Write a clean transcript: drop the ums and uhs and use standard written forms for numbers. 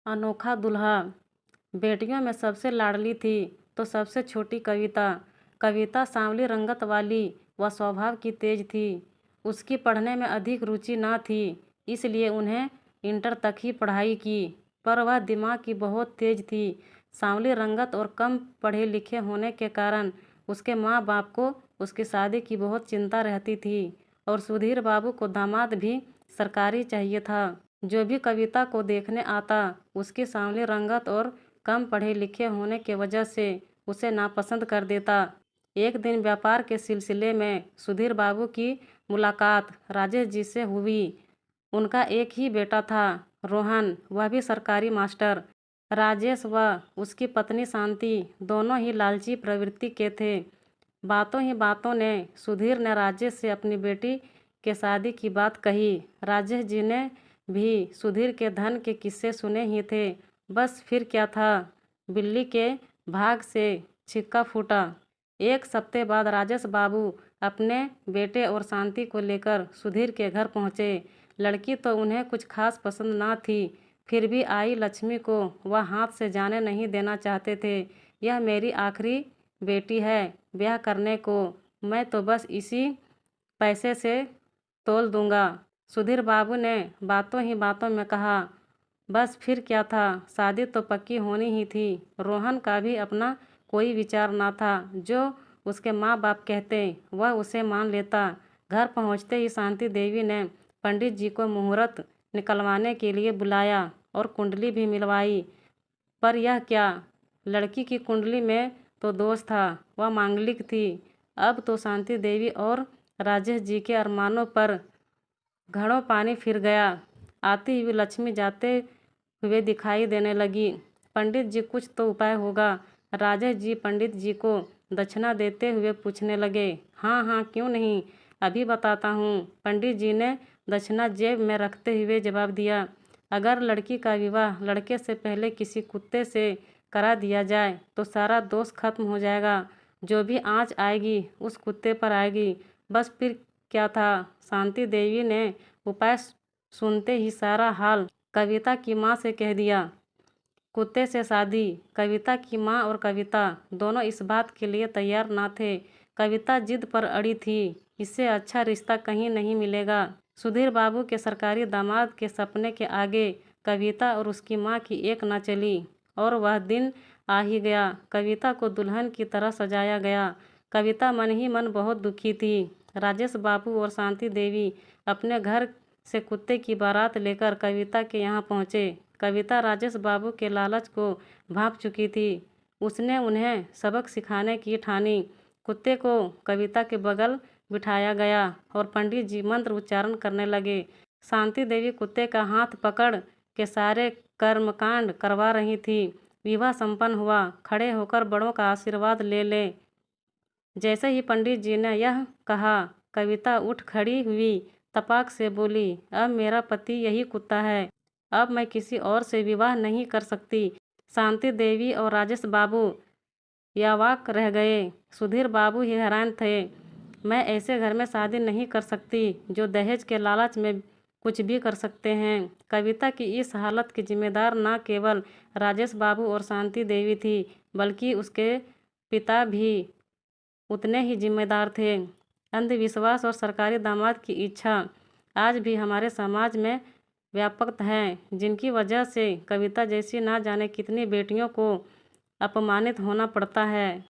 अनोखा दूल्हा। बेटियों में सबसे लाडली थी तो सबसे छोटी कविता। कविता सांवली रंगत वाली व स्वभाव की तेज थी। उसकी पढ़ने में अधिक रुचि न थी, इसलिए उन्हें इंटर तक ही पढ़ाई की, पर वह दिमाग की बहुत तेज थी। सांवली रंगत और कम पढ़े लिखे होने के कारण उसके माँ बाप को उसकी शादी की बहुत चिंता रहती थी और सुधीर बाबू को दामाद भी सरकारी चाहिए था। जो भी कविता को देखने आता उसकी सांवली रंगत और कम पढ़े लिखे होने के वजह से उसे नापसंद कर देता। एक दिन व्यापार के सिलसिले में सुधीर बाबू की मुलाकात राजेश जी से हुई। उनका एक ही बेटा था, रोहन, वह भी सरकारी मास्टर। राजेश व उसकी पत्नी शांति दोनों ही लालची प्रवृत्ति के थे। बातों ही बातों ने सुधीर ने राजेश से अपनी बेटी के शादी की बात कही। राजेश जी ने भी सुधीर के धन के किस्से सुने ही थे। बस फिर क्या था, बिल्ली के भाग से छिक्का फूटा। एक सप्ते बाद राजेश बाबू अपने बेटे और शांति को लेकर सुधीर के घर पहुँचे। लड़की तो उन्हें कुछ खास पसंद ना थी, फिर भी आई लक्ष्मी को वह हाथ से जाने नहीं देना चाहते थे। यह मेरी आखिरी बेटी है ब्याह करने को, मैं तो बस इसी पैसे से तोल दूंगा, सुधीर बाबू ने बातों ही बातों में कहा। बस फिर क्या था, शादी तो पक्की होनी ही थी। रोहन का भी अपना कोई विचार ना था, जो उसके माँ बाप कहते वह उसे मान लेता। घर पहुँचते ही शांति देवी ने पंडित जी को मुहूर्त निकलवाने के लिए बुलाया और कुंडली भी मिलवाई। पर यह क्या, लड़की की कुंडली में तो दोष था, वह मांगलिक थी। अब तो शांति देवी और राजेश जी के अरमानों पर घड़ों पानी फिर गया। आती हुई लक्ष्मी जाते हुए दिखाई देने लगी। पंडित जी कुछ तो उपाय होगा। राजेश जी पंडित जी को दक्षिणा देते हुए पूछने लगे। हाँ हाँ, क्यों नहीं, अभी बताता हूँ, पंडित जी ने दक्षिणा जेब में रखते हुए जवाब दिया। अगर लड़की का विवाह लड़के से पहले किसी कुत्ते से करा दिया जाए तो सारा दोष खत्म हो जाएगा। जो भी आँच आएगी उस कुत्ते पर आएगी। बस फिर क्या था, शांति देवी ने उपाय सुनते ही सारा हाल कविता की माँ से कह दिया। कुत्ते से शादी। कविता की माँ और कविता दोनों इस बात के लिए तैयार ना थे। कविता जिद पर अड़ी थी, इससे अच्छा रिश्ता कहीं नहीं मिलेगा। सुधीर बाबू के सरकारी दामाद के सपने के आगे कविता और उसकी माँ की एक ना चली और वह दिन आ ही गया। कविता को दुल्हन की तरह सजाया गया। कविता मन ही मन बहुत दुखी थी। राजेश बाबू और शांति देवी अपने घर से कुत्ते की बारात लेकर कविता के यहाँ पहुँचे। कविता राजेश बाबू के लालच को भांप चुकी थी। उसने उन्हें सबक सिखाने की ठानी। कुत्ते को कविता के बगल बिठाया गया और पंडित जी मंत्र उच्चारण करने लगे। शांति देवी कुत्ते का हाथ पकड़ के सारे कर्मकांड करवा रही थी। विवाह संपन्न हुआ। खड़े होकर बड़ों का आशीर्वाद ले ले। जैसे ही पंडित जी ने यह कहा, कविता उठ खड़ी हुई, तपाक से बोली, अब मेरा पति यही कुत्ता है, अब मैं किसी और से विवाह नहीं कर सकती। शांति देवी और राजेश बाबू यावाक रह गए। सुधीर बाबू ही हैरान थे। मैं ऐसे घर में शादी नहीं कर सकती जो दहेज के लालच में कुछ भी कर सकते हैं। कविता की इस हालत की जिम्मेदार न केवल राजेश बाबू और शांति देवी थी, बल्कि उसके पिता भी उतने ही जिम्मेदार थे। अंधविश्वास और सरकारी दामाद की इच्छा आज भी हमारे समाज में व्यापक है, जिनकी वजह से कविता जैसी ना जाने कितनी बेटियों को अपमानित होना पड़ता है।